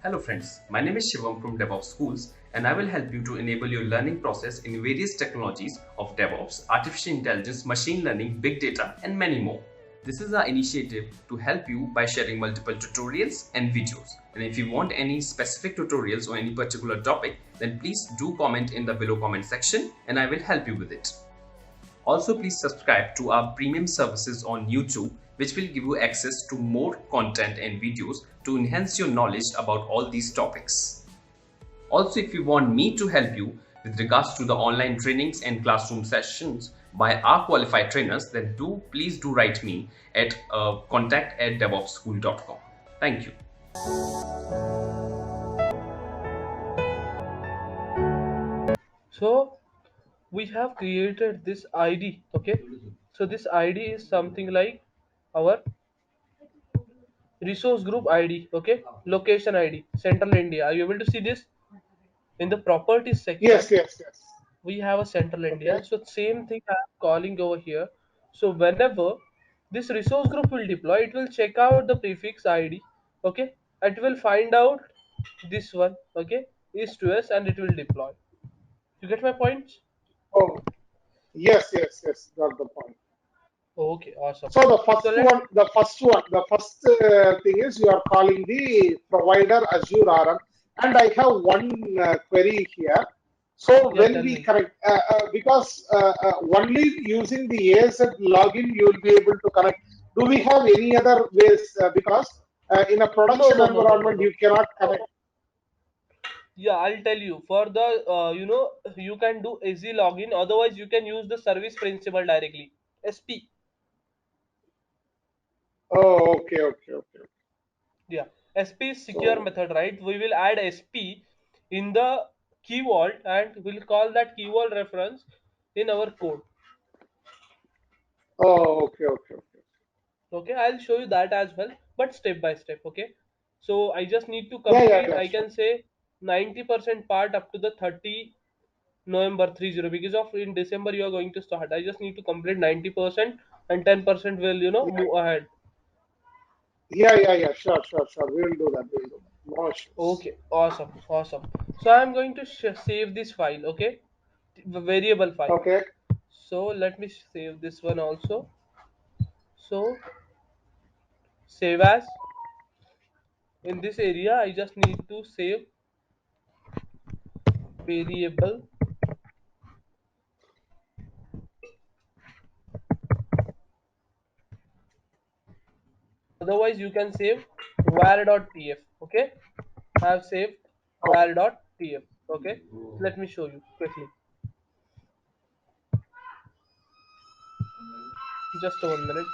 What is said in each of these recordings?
Hello friends, my name is Shivam from DevOps Schools and I will help you to enable your learning process in various technologies of DevOps, artificial intelligence, machine learning, big data and many more. This is our initiative to help you by sharing multiple tutorials and videos. And if you want any specific tutorials on any particular topic, then please do comment in the below comment section and I will help you with it. Also, please subscribe to our premium services on YouTube, which will give you access to more content and videos to enhance your knowledge about all these topics. Also, if you want me to help you with regards to the online trainings and classroom sessions by our qualified trainers, then please do write me at contact@devopsschool.com. Thank you. So we have created this ID. Okay, so this ID is something like our resource group ID. Okay, location ID, Central India. Are you able to see this in the properties Yes, section? yes, yes. We have a Central India, Okay. so same thing I'm calling over here. So whenever this resource group will deploy, it will check out the prefix ID. Okay, it will find out this one. Okay, is to us and it will deploy. You get my points? Oh, yes, yes, yes. Got the point. Okay, awesome. So So let's the first thing is you are calling the provider Azure RM, and I have one query here. So yeah, when tell we me. connect, because only using the AZ login you will be able to connect. Do we have any other ways? Because in a No, production no, no, no, no, environment no. you cannot connect. Yeah, I'll tell you. For the you can do easy login. Otherwise, you can use the service principal directly. SP. Oh, okay, okay, okay. Yeah, SP is secure So, method, right? We will add SP in the key vault and we'll call that key vault reference in our code. oh, okay, okay, okay. Okay, I'll show you that as well, but step by step. Okay, so I just need to Yeah, yeah, complete. yeah, I sure. can say 90% part up to the 30 November 30 because of in December you are going to start. I just need to complete 90% and 10% will Yeah, move ahead. yeah, yeah, yeah. Sure, sure, sure. We will do that. We will do that. No issues. Okay, awesome, awesome. So I'm going to save this file. Okay, the variable file. Okay. So let me save this one also. So save as in this area. I just need to save variable. Otherwise, you can save var.tf. Okay, I have saved Okay. var.tf. Okay, let me show you quickly. Just 1 minute.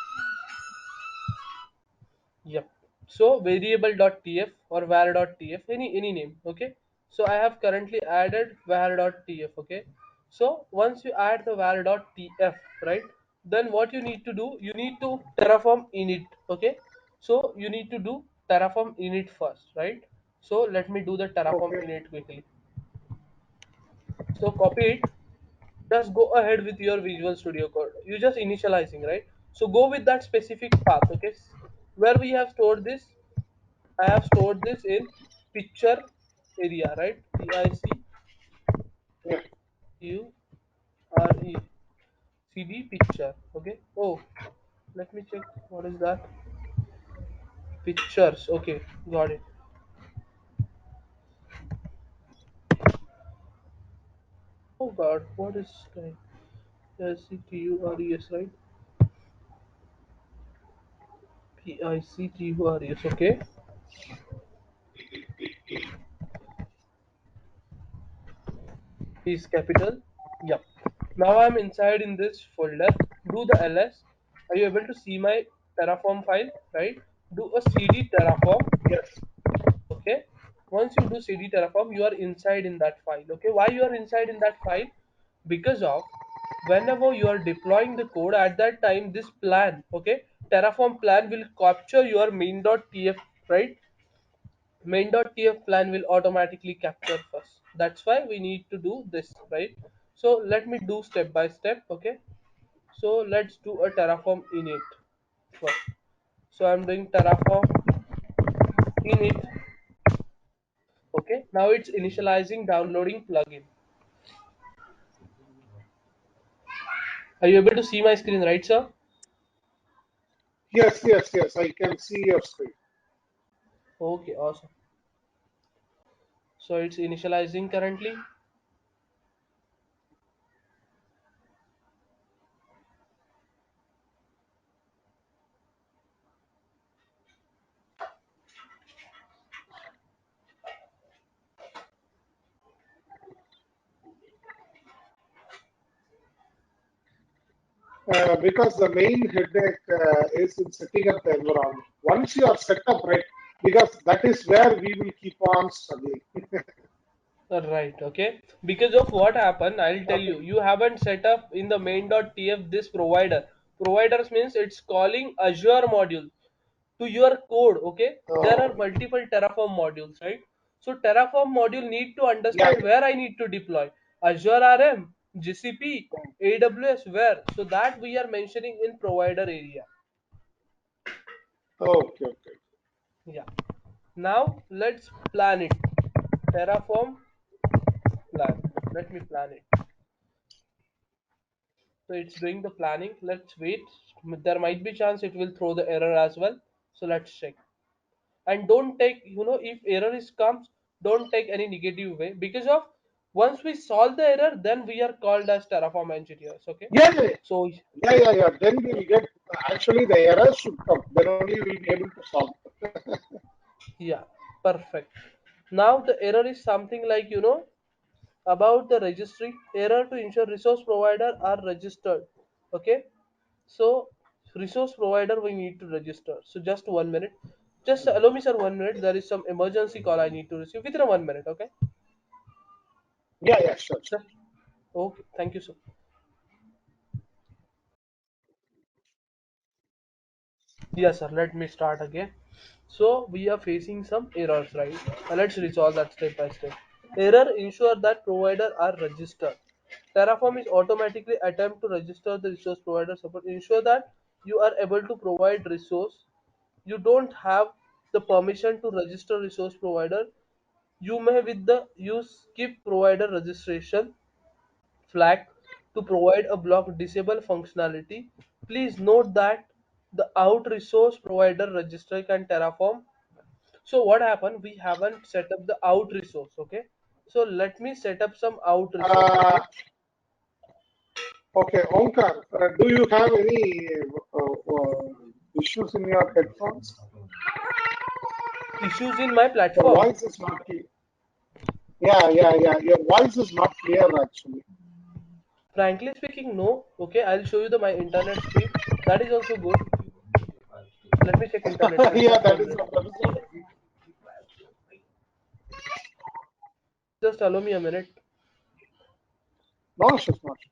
Yep. So variable.tf or var.tf, any name. Okay. So I have currently added var.tf. Okay. So once you add the var.tf, right? Then what you need to do, you need to terraform init. Okay. So you need to do terraform init first, right? So let me do the terraform Okay. init quickly. So copy it. Just go ahead with your Visual Studio Code. You just initializing, right? So go with that specific path. Okay. Where we have stored this, I have stored this in picture area, right? Yeah. PICURE picture. Okay. Oh, let me check. What is that? Pictures. Okay, got it. Oh God, what is like PICTURES, right? PICTURES. Okay. Is capital. Yep. Now I'm inside in this folder. Do the ls. Are you able to see my Terraform file? Right. Do a cd Terraform. Yes. Okay, once you do cd terraform you are inside in that file. Okay, why you are inside in that file? Because of whenever you are deploying the code at that time, this plan, okay, terraform plan will capture your main.tf, right? Main.tf plan will automatically capture first. That's why we need to do this, right? So let me do step by step. Okay, so let's do a terraform init first. So I'm doing terraform init. Okay, now it's initializing downloading plugin. Are you able to see my screen, right, sir? Yes, yes, yes. I can see your screen. Okay, awesome. So it's initializing currently. Because the main headache is in setting up the environment. Once you are set up right, because that is where we will keep on struggling. Right, okay. Because of what happened, I'll tell Okay. you. You haven't set up in the main.tf this provider. Providers means it's calling Azure module to your code, okay? There are Oh, multiple Terraform modules, right? So Terraform module need to yeah. understand where I need to deploy. Azure RM, GCP, AWS, where? So that we are mentioning in provider area. Okay, okay. Yeah. Now let's plan it. Terraform plan. Let me plan it. So it's doing the planning. Let's wait. There might be chance it will throw the error as well. So let's check. And don't take, if error is comes, don't take any negative way because of once we solve the error, then we are called as Terraform engineers. Okay. Yeah, yeah, So yeah. Then we'll get, actually the errors should come. Then only we'll be able to solve it. yeah, perfect. Now the error is something like about the registry error to ensure resource provider are registered. Okay. So resource provider we need to register. So just 1 minute. Just allow me, sir, 1 minute. There is some emergency call I need to receive within a 1 minute. Okay. Yeah, yeah, sure, sure. Sir. Okay. Thank you, sir. Yes, sir. Let me start again. So we are facing some errors, right? Let's resolve that step by step. Error ensure that provider are registered. Terraform is automatically attempt to register the resource provider support. Ensure that you are able to provide resource. You don't have the permission to register resource provider. You may with the use skip provider registration flag to provide a block disable functionality. Please note that the out resource provider register can Terraform. So what happened? We haven't set up the out resource. Okay. So let me set up some out resource. Uh, Okay. okay, Omkar, do you have any issues in your headphones? Issues in my Your platform. voice is not clear. Yeah. Your voice is not clear actually. Frankly speaking, no. Okay. I'll show you my internet speed. That is also good. Let me check internet speed. Yeah, Just that one is minute. that is what. Just allow me a minute. No issues, no issues.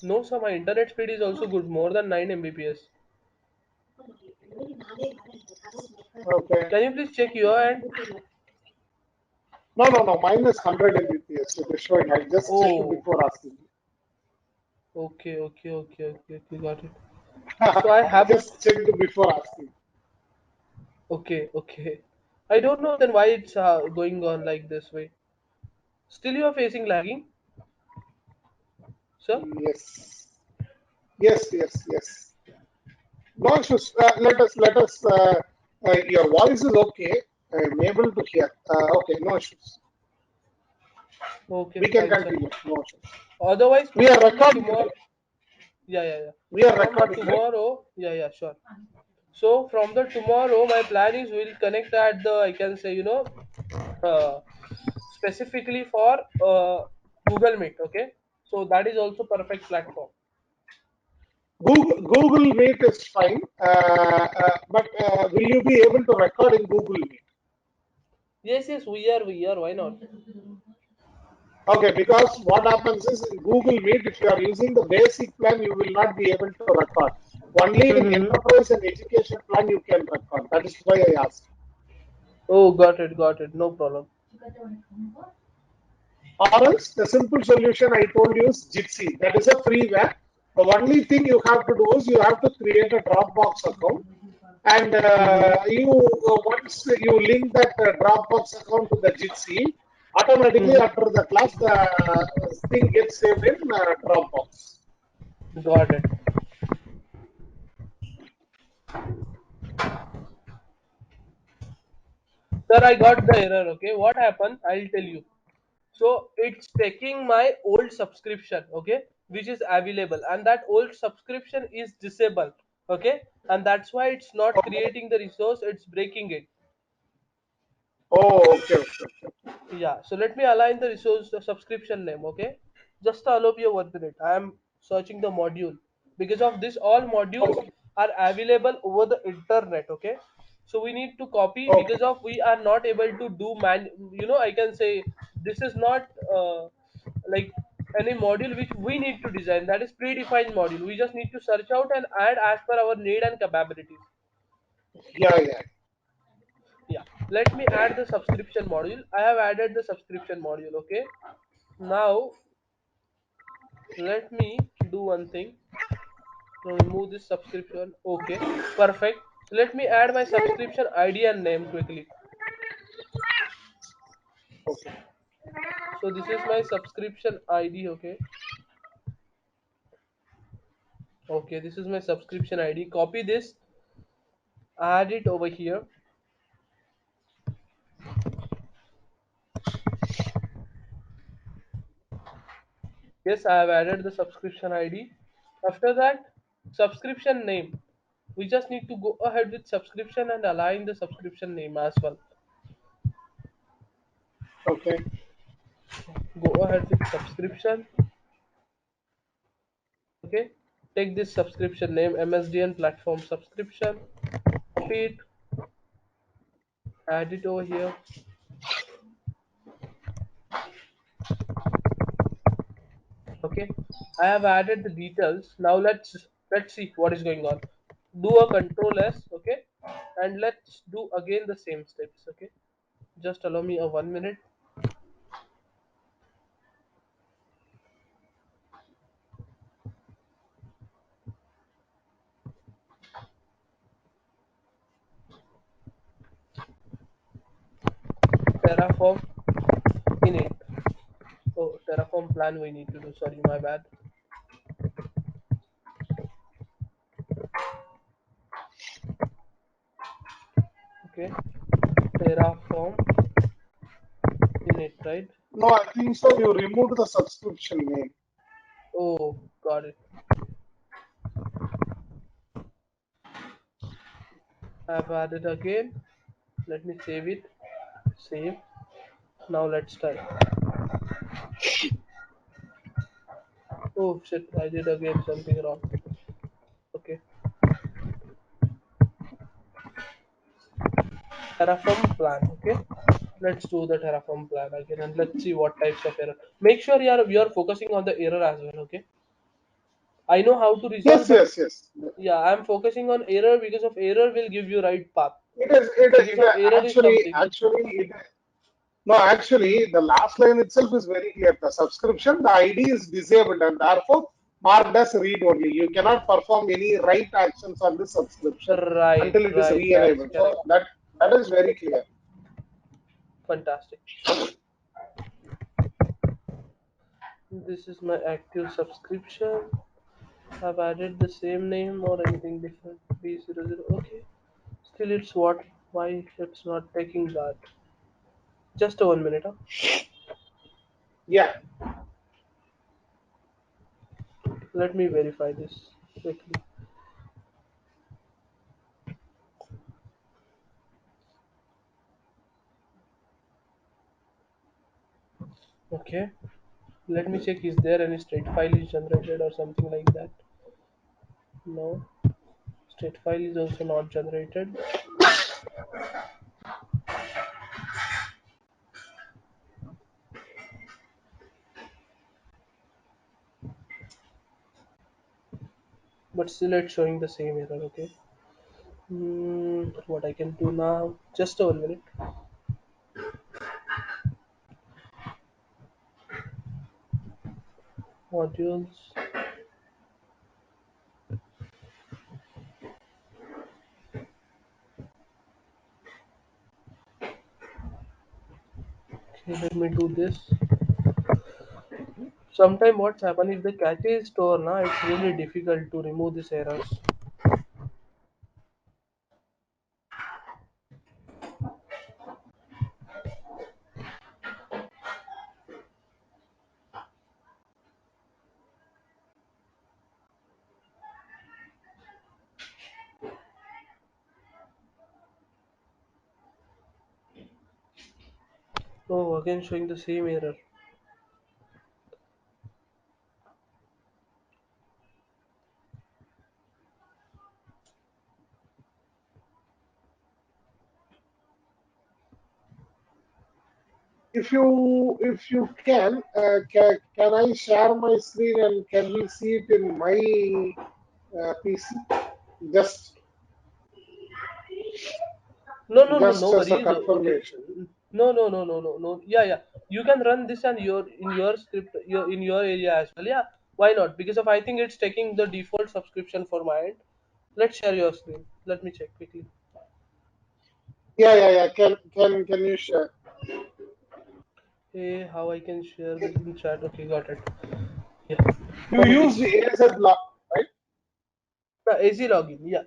No, sir. My internet speed is also good. More than 9 Mbps. Okay. Can you please check your end? No. Mine is 100 Mbps. It is showing. I just checked Oh, before asking. okay. Got it. So I I have a just checked before asking. okay. I don't know then why it's going on like this way. Still, you are facing lagging, sir. Yes. Yes. No issues. Your voice is okay. I'm able to hear. Okay, no issues. Okay, We can fine, sir. continue. No issues. Otherwise, We are from the recording, tomorrow, right? yeah. We are From the recording, right? tomorrow, yeah, sure. So from the tomorrow, my plan is we'll connect at the I can say uh, specifically for Google Meet. Okay, so that is also perfect platform. Google Meet is fine, but will you be able to record in Google Meet? Yes, we are. Why not? Okay, because what happens is in Google Meet, if you are using the basic plan, you will not be able to record. Only in Mm-hmm. enterprise and education plan you can record. That is why I asked. Oh, got it. No problem. Or else the simple solution I told you is Jitsi. That is a freeware. The only thing you have to do is you have to create a Dropbox account, and you once you link that Dropbox account to the Jitsi, automatically Mm-hmm. after the class the thing gets saved in Dropbox. Got it. Sir, I got the error. Okay, what happened? I'll tell you. So it's taking my old subscription, okay, which is available, and that old subscription is disabled, okay, and that's why it's not Okay. creating the resource, it's breaking it. Oh, okay, okay, okay. Yeah, so let me align the resource the subscription name, okay. Just allow me a 1 minute. I am searching the module. Because of this, all modules Okay, are available over the internet, okay. So we need to copy, okay, because of we are not able to do I can say this is not like any module which we need to design. That is predefined module. We just need to search out and add as per our need and capabilities. yeah, yeah. Yeah, let me add the subscription module. I have added the subscription module, okay. Now let me do one thing. Remove this subscription. Okay, perfect. Let me add my subscription ID and name quickly. Okay, So this is my subscription ID. Okay, okay, this is my subscription ID. Copy this, add it over here. Yes, I have added the subscription ID. After that, subscription name. We just need to go ahead with subscription and align the subscription name as well. okay. Go ahead with subscription. Okay, take this subscription name, MSDN platform subscription. Copy it, add it over here. Okay, I have added the details. Now let's see what is going on. Do a control S, okay, and let's do again the same steps. Okay, just allow me a 1 minute. Terraform init. Oh, Terraform plan we need to do. Sorry, my bad. Okay, Terraform init, right? No, I think so. You removed the subscription name. Oh, got it. I've added again. Let me save it. Save. Now let's try. Oh shit, I did again something wrong. Okay. Terraform plan. Okay. Let's do the Terraform plan again and let's see what types of error. Make sure you are focusing on the error as well. Okay. I know how to resolve, Yes, but yes, yes. yeah, I'm focusing on error because of error will give you right path. It is. Because of error is something. It, no, actually, the last line itself is very clear. The subscription, the ID is disabled and therefore marked as read only. You cannot perform any write actions on the subscription Right, until it is right. That's re-enabled. correct. So that is very clear. Fantastic. This is my active subscription. I've added the same name or anything different. B00. Okay. Still, it's what? Why it's not taking that? Just a 1 minute. Huh? Yeah. Let me verify this quickly. Okay. Let me check. Is there any state file is generated or something like that? No. State file is also not generated. But still, it's showing the same error. Okay. What I can do now? Just a 1 minute. Modules. Okay, let me do this. Sometimes what's happened if the cache is stored now, it's really difficult to remove these errors. Oh, again showing the same error. If you can I share my screen and can we see it in my PC? Just No, no, no, just no as a worries. Okay. confirmation. No, no, no, no, no, no. Yeah, yeah. You can run this and your in your script, your in your area as well. Yeah. Why not? Because of I think it's taking the default subscription for my end. Let's share your screen. Let me check quickly. Yeah. Can you share? Hey, how I can share this in chat? Okay, got it. Yeah. You Done use this. the AZ log, right? AZ login. Yeah.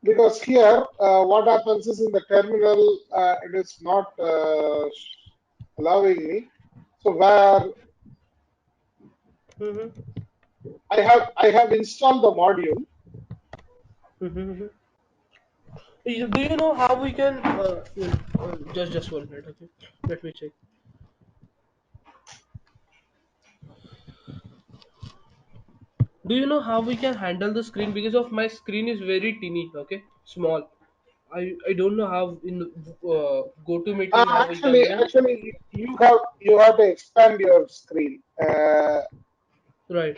Because here, what happens is in the terminal, it is not allowing me. So where Mm-hmm. I have installed the module. Mm-hmm. Do you know how we can? Just 1 minute. Okay. Let me check. Do you know how we can handle the screen? Because of my screen is very teeny. Okay, small. I don't know how in GoToMeeting how we can Actually, you have to expand your screen. right.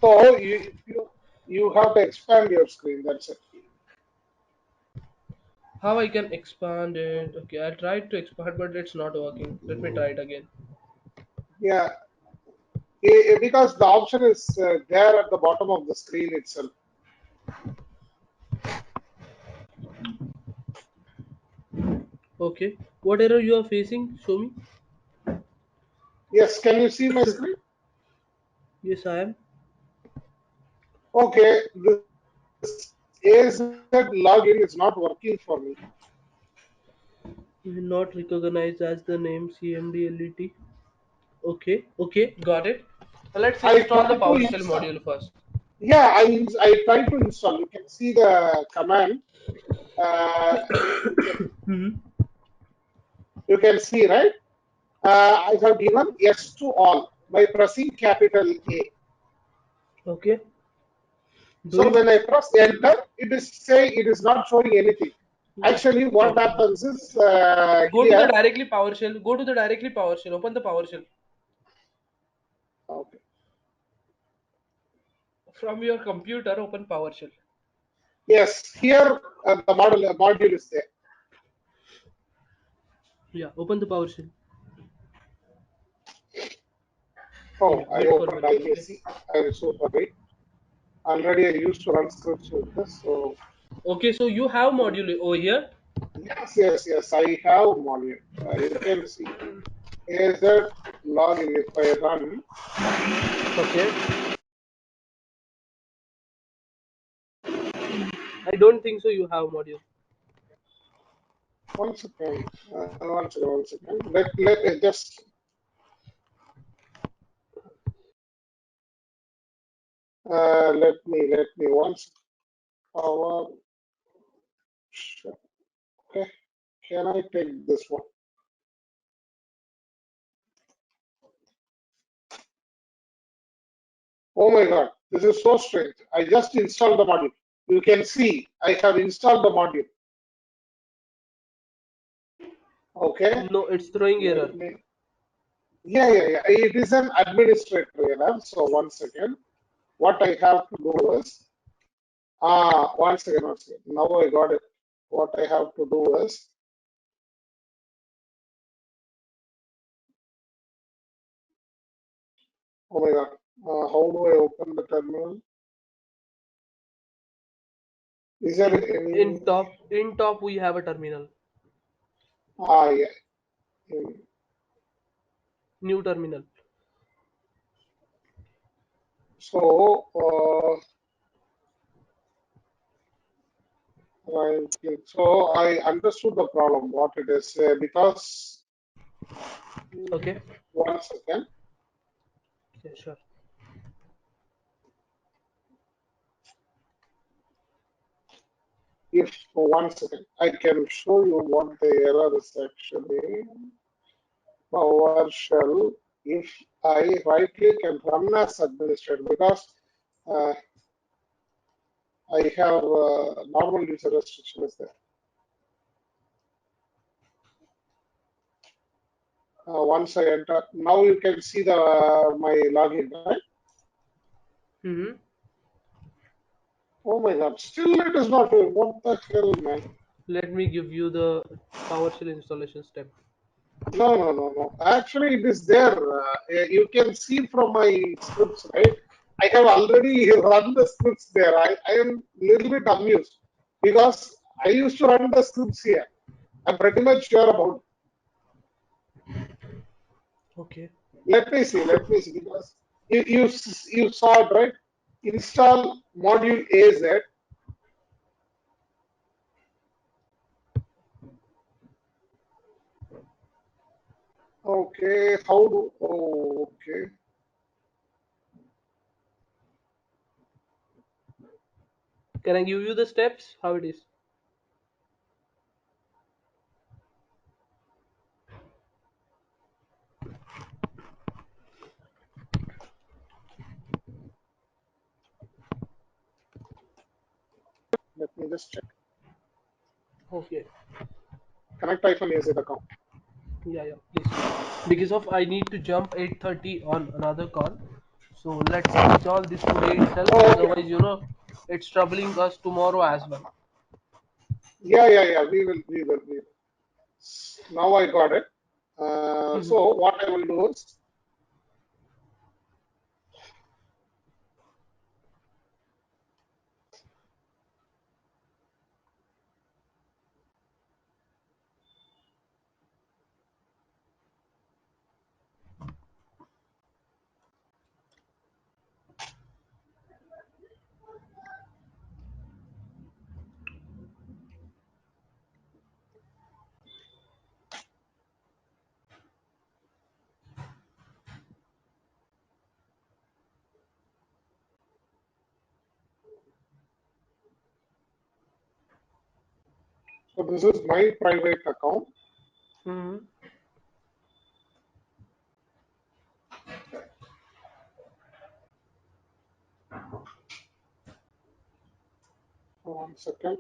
So you have to expand your screen. That's it. How I can expand it? Okay, I tried to expand, but it's not working. Let me try it again. Yeah, because the option is there at the bottom of the screen itself. Okay, what error you are facing? Show me. Yes, can you see my screen? Yes, I am. Okay, this AZ login is not working for me. Not recognized as the name CMDLET. Okay, okay, got it. Let's I install the tried to PowerShell install. module first. Yeah, I tried to install. You can see the command. Uh, you can Hmm. you can see, right? I have given yes to all by pressing capital A. Okay, So doing. when I press enter, it is not showing anything. Actually, what Okay. happens is Go to the here. directly PowerShell. Go to the directly PowerShell. Open the PowerShell Okay. from your computer. Open PowerShell. Yes, here the module is there. Yeah, open the PowerShell. Oh, Yeah, I wait for a opened minute. Okay. IAC. I'm so sorry. Already I used to run scripts with this. So Okay, so you have module over here. yes. I have module. You can see. Is that login? If I run, Okay. I don't think so. You have module. one second, one second. Let me just let me once. Power. Okay. Can I take this one? Oh my God, this is so strange. I just installed the module. You can see I have installed the module. Okay. No, it's throwing Let error. me. Yeah. It is an administrator error. So one second. What I have to do is, one second. Now I got it. What I have to do is, oh my God, how do I open the terminal? Is there any? In top we have a terminal. Yeah. Mm. New terminal. So, so I understood the problem, what it is, because Okay. 1 second. Yeah, sure. If 1 second, I can show you what the error is actually. PowerShell, if I right click and run as administrator, because uh, I have normal user restriction is there. Once I enter, now you can see the my login, right? Mm-hmm. Oh my God, still it is not. What the hell, man? Let me give you the PowerShell installation step. No, no, no, no. Actually, it is there. You can see from my scripts, right? I have already run the scripts there. I am little bit amused because I used to run the scripts here. I'm pretty much sure about. Okay. Let me see, because you saw it, right? Install module AZ. Okay, how do? Oh, okay. Can I give you the steps? How it is? Let me just check. Okay. Connect iPhone AZ account. Yeah, yeah, please. Because of I need to jump 8:30 on another call. So let's install this today itself. Oh, okay. Otherwise, it's troubling us tomorrow as well. Yeah, yeah, yeah. We will. Now I got it. Mhm. So what I will do is, so this is my private account. Mhm. 1 second.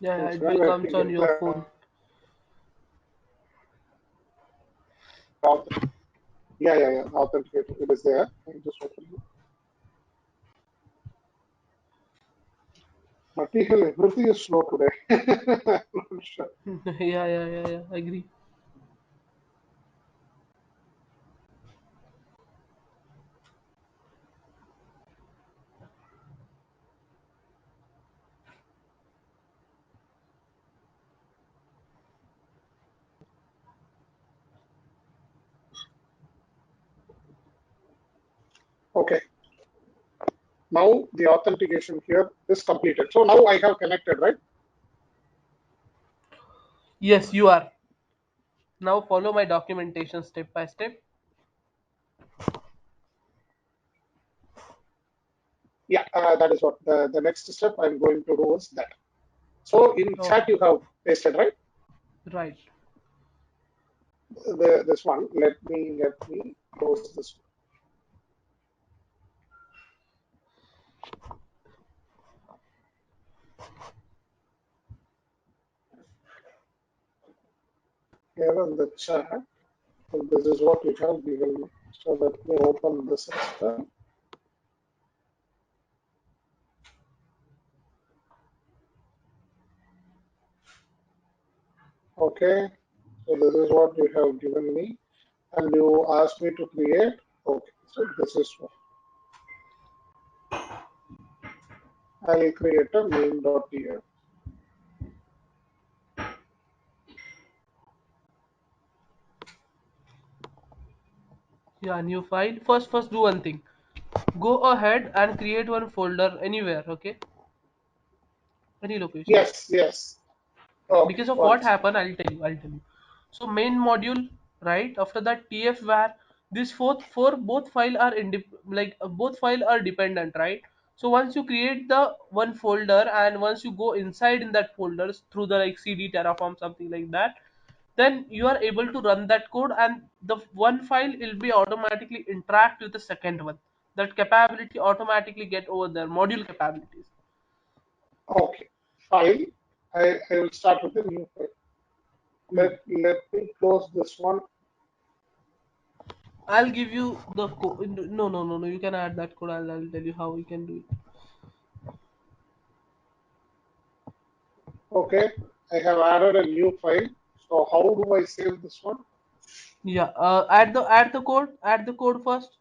Yeah, yeah, Once it will again, let me comes on get your the phone. yeah, yeah, yeah. Authenticator. It is there. I'm just opening. But hell, everything is slow today. Not sure. Yeah, yeah, yeah, yeah. I agree. Okay. Now the authentication here is completed. So now I have connected, right? Yes, you are. Now follow my documentation step by step. Yeah, that is what the next step I'm going to do is that. So in chat Okay. you have pasted, right? Right. This one. Let me close this here in the chat. So this is what you have given me. So let me open this as well. Okay. So this is what you have given me, and you asked me to create. Okay. So this is what I'll create a main.tf. Yeah, new file. First do one thing. Go ahead and create one folder anywhere, okay? Any location. Yes, yes. Okay, Because of one what second. happened, I'll tell you. So main module, right? After that tf var, this four both file are both file are dependent, right? So once you create the one folder and once you go inside in that folders through the like cd terraform something like that, then you are able to run that code and the one file will be automatically interact with the second one. That capability automatically get over there, module capabilities. Okay, file. I will start with a new file. Hmm. Let me close this one. I'll give you the code. No. You can add that code. I'll tell you how we can do it. Okay, I have added a new file. So how do I save this one? Yeah. Add the code. Add the code first.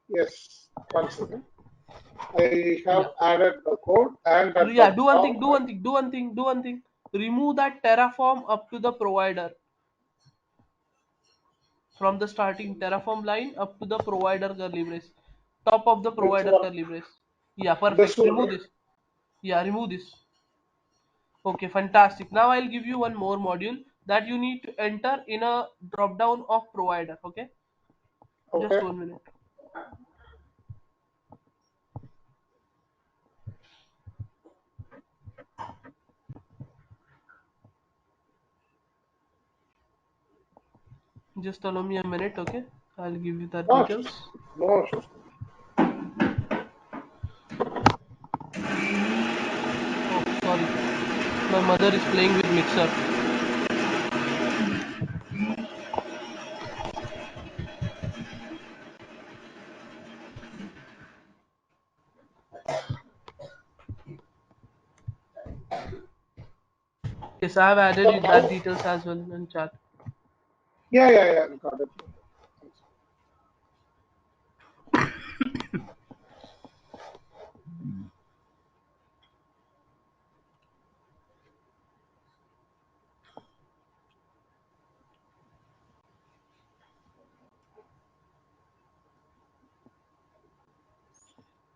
Yes, one second. I have Yeah. added the code and at Yeah. the Do one thing. top, Do one thing. Do one thing. Do one thing. Remove that Terraform up to the provider from the starting Terraform line up to the provider curly brace. Top of the which provider one? curly brace. Yeah. This Perfect. one, Remove right? this. Yeah. Remove this. Okay. Fantastic. Now I'll give you one more module that you need to enter in a drop down of provider. Okay. Just Okay. 1 minute. Just allow me a minute, okay? I'll give you the No, details. no, sure. Oh, sorry. My mother is playing with mixer. Yes, I have added So you that now, details as well in chat. yeah, got it.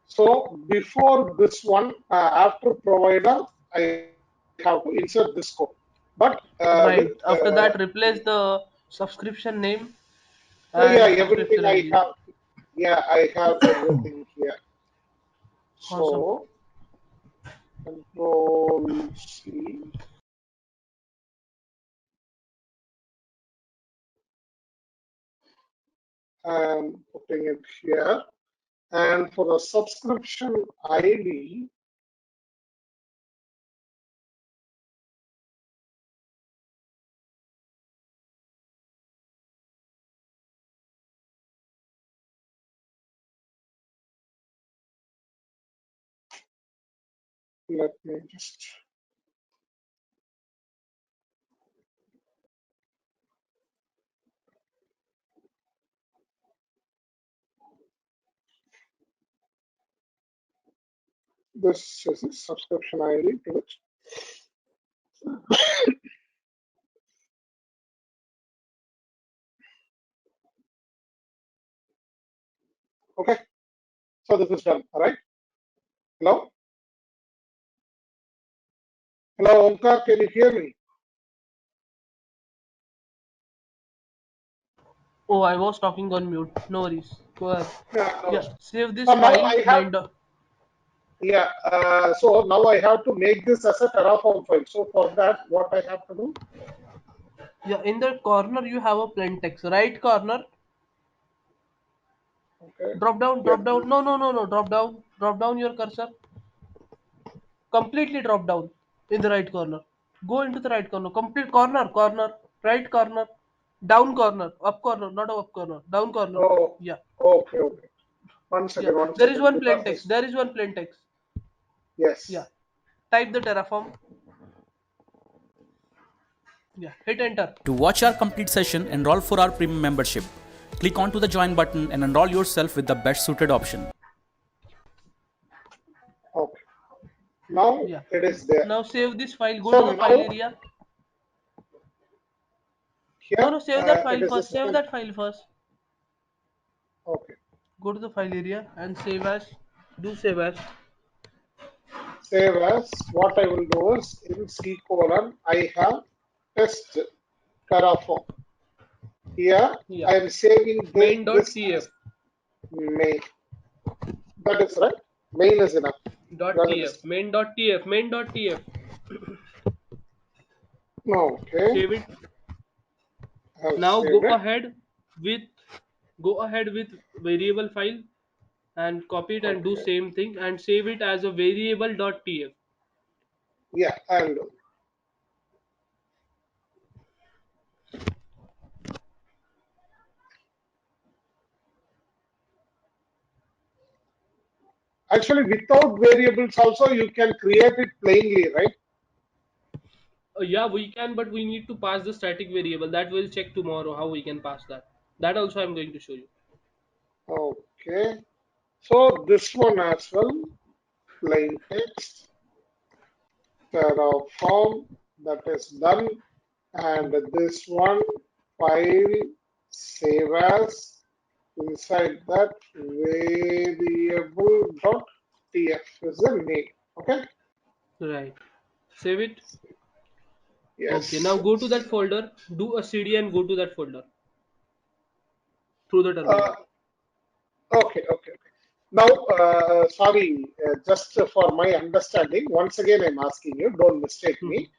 So before this one, after provider, I have to insert this code. But with Right. After that, replace the subscription name yeah, and everything subscription I ID. have. Yeah, I have everything here. Awesome. So Control C. I'm putting it here. And for the subscription ID, let me just. This is a subscription ID to it. Okay, so this is done. All right. Hello, hello, Omkar, can you hear me? Oh, I was talking on mute. No worries. Go ahead. Yeah, no. Yeah. Save this So now file. I have. Yeah. So now I have to make this as a Terraform file. So for that, what I have to do? Yeah. In the corner, you have a plain text. Right corner. Okay. Drop down. Yeah. Drop down. No. Drop down. Drop down your cursor. Completely drop down in the right corner. Go into the right corner. Complete corner, right corner, down corner, up corner, not up corner, down corner. Oh, Yeah, okay. yeah. One There is second, one because plain text. this, There is one plain text. Yeah. yes. Type the Terraform. Yeah. Hit enter. To watch our complete session, enroll for our premium membership. Click onto the join button and enroll yourself with the best suited option. Okay. Now Yeah. it is there. Now save this file. Go to So the file now area. here No. Save that it file is a first. Save second. that file first. Okay. Go to the file area and save as. Do save as. Save as. What I will do is in C colon I have test Terraform. Here Yeah. I am saving this Main.tf. as main. That is right. Main is enough. Dot That .tf. is Main.tf. Main.tf. okay. Save it. I have Now saved it. with go ahead with variable file and copy it and do Okay. same thing and save it as a variable.tf. Yeah, I'll do. Actually, without variables also you can create it plainly, right? Yeah, we can, but we need to pass the static variable. That we'll check tomorrow how we can pass that. That also I'm going to show you. Okay. So this one as well, plain text, Terraform, that is done. And this one, file, save as, inside that variable.tf is the name. Okay. Right. Save it. Okay. Now Yes. go to that folder. Do a cd and go to that folder through the Uh, terminal. okay. Okay. Now, sorry, just for my understanding, once again, I'm asking you, don't mistake me.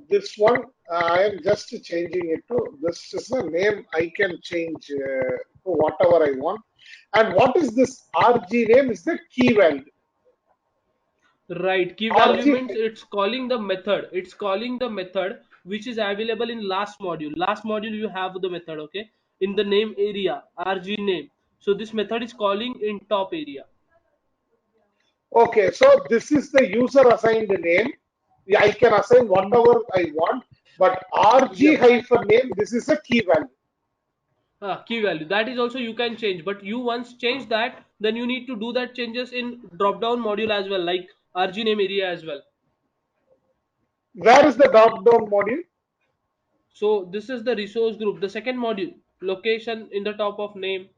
This one, I am just changing it to, this is the name I can change to whatever I want. And what is this RG name? Is the key value. Right. Key value RG, means it's calling the method. It's calling the method which is available in last module. Last module you have the method, okay? In the name area, RG name. So this method is calling in top area. okay, so this is the user assigned name. Yeah, I can assign whatever I want, but RG Yep. hyphen name, this is a key value. Key value. That is also you can change, but you once change that, then you need to do that changes in drop down module as well, like RG name area as well. Where is the drop down module? So this is the resource group, the second module, location in the top of name.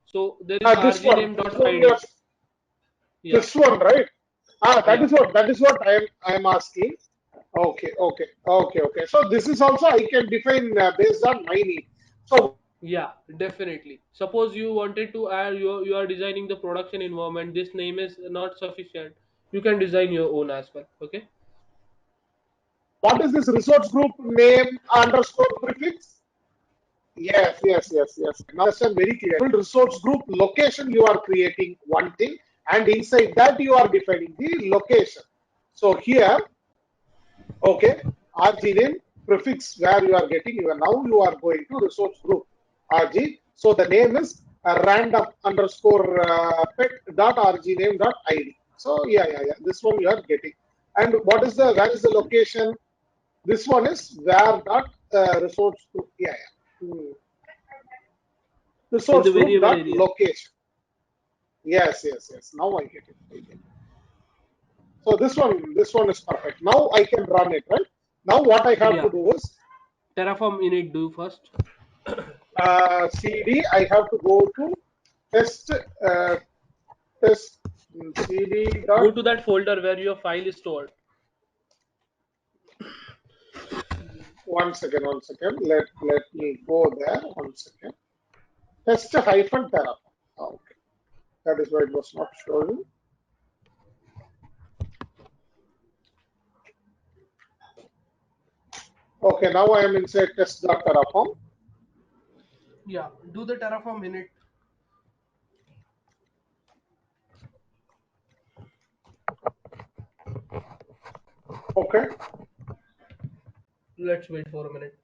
So there is This RG one, name this dot one you are, ID. Yeah, this one, right? yeah. That is what I am asking. Okay, okay, okay, okay. So this is also I can define based on my need. So Yeah, definitely. Suppose you wanted to add you are designing the production environment. This name is not sufficient. You can design your own as well. Okay. what is this resource group name underscore prefix? Yes, yes, yes, yes. Now understand very clear. Resource group location you are creating one thing, and inside that you are defining the location. So here, okay, RG name prefix where you are getting you are now you are going to resource group RG. So the name is random underscore pet dot RG name dot ID. So yeah. This one you are getting. And what is the where is the location? This one is where dot resource group. In Resource the group variable dot area. location. Yes. Now I get it. I get it. So this one is perfect. Now I can run it, right? Now what I have to Yeah. do is Terraform init do first. CD. I have to go to test test CD dot Go to that folder where your file is stored. one second. Let me go there. 1 second. Test hyphen Terraform. Okay, that is why it was not showing. Okay, now I am inside test dot Terraform. Yeah, do the Terraform init. Okay. Let's wait for a minute.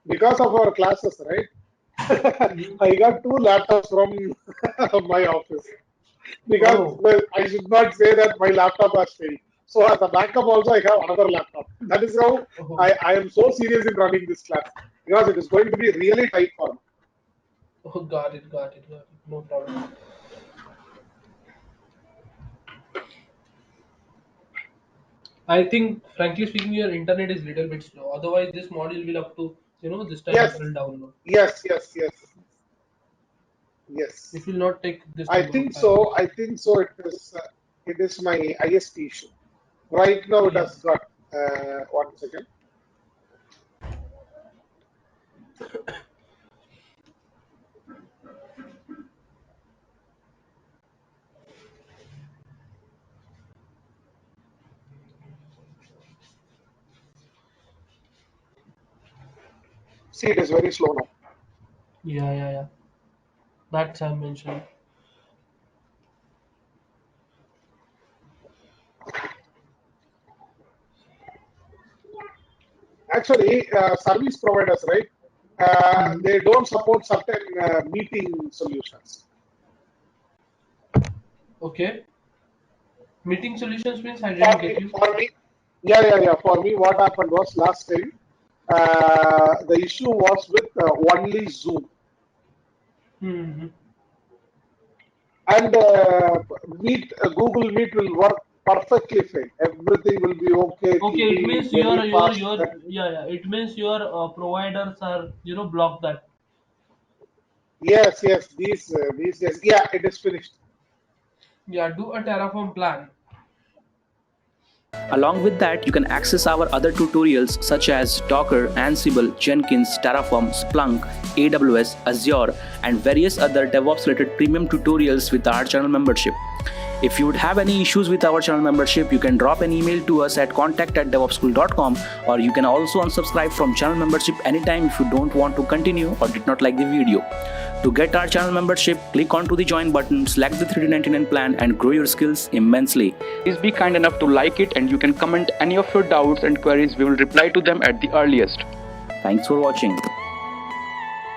because of our classes, right? I got 2 laptops from my office because Oh, well, I should not say that my laptop has failed. So as a backup, also I have another laptop. That is how oh, I am so serious in running this class because it is going to be really tight for me. oh, got it, got it, got it. No problem. I think, frankly speaking, your internet is little bit slow. Otherwise, this module will up to, this time Yes, it will download. yes, yes, yes, yes. It will not take this I number of think time. so. I think so. It is my ISP issue. Right now, it Yeah. has got 1 second. See, it is very slow now. Yeah, yeah, yeah. That's I mentioned. Actually, service providers, right? Hmm. They don't support certain meeting solutions. Okay. Meeting solutions means I For didn't get me, you. for me, yeah, yeah, yeah. For me, what happened was last time, the issue was with only Zoom Hmm. and Google Meet will work perfectly fine. Everything will be okay. It Okay, will it be means very fast. yeah, yeah. It means your providers are, block that. Yes, yes. These days, yeah, it is finished. Yeah, do a Terraform plan. Along with that, you can access our other tutorials such as Docker, Ansible, Jenkins, Terraform, Splunk, AWS, Azure, and various other DevOps related premium tutorials with our channel membership. If you would have any issues with our channel membership, you can drop an email to us at contact@devopschool.com, or you can also unsubscribe from channel membership anytime if you don't want to continue or did not like the video. To get our channel membership, click onto the join button, select the 3D99 plan and grow your skills immensely. Please be kind enough to like it, and you can comment any of your doubts and queries. We will reply to them at the earliest. Thanks for watching.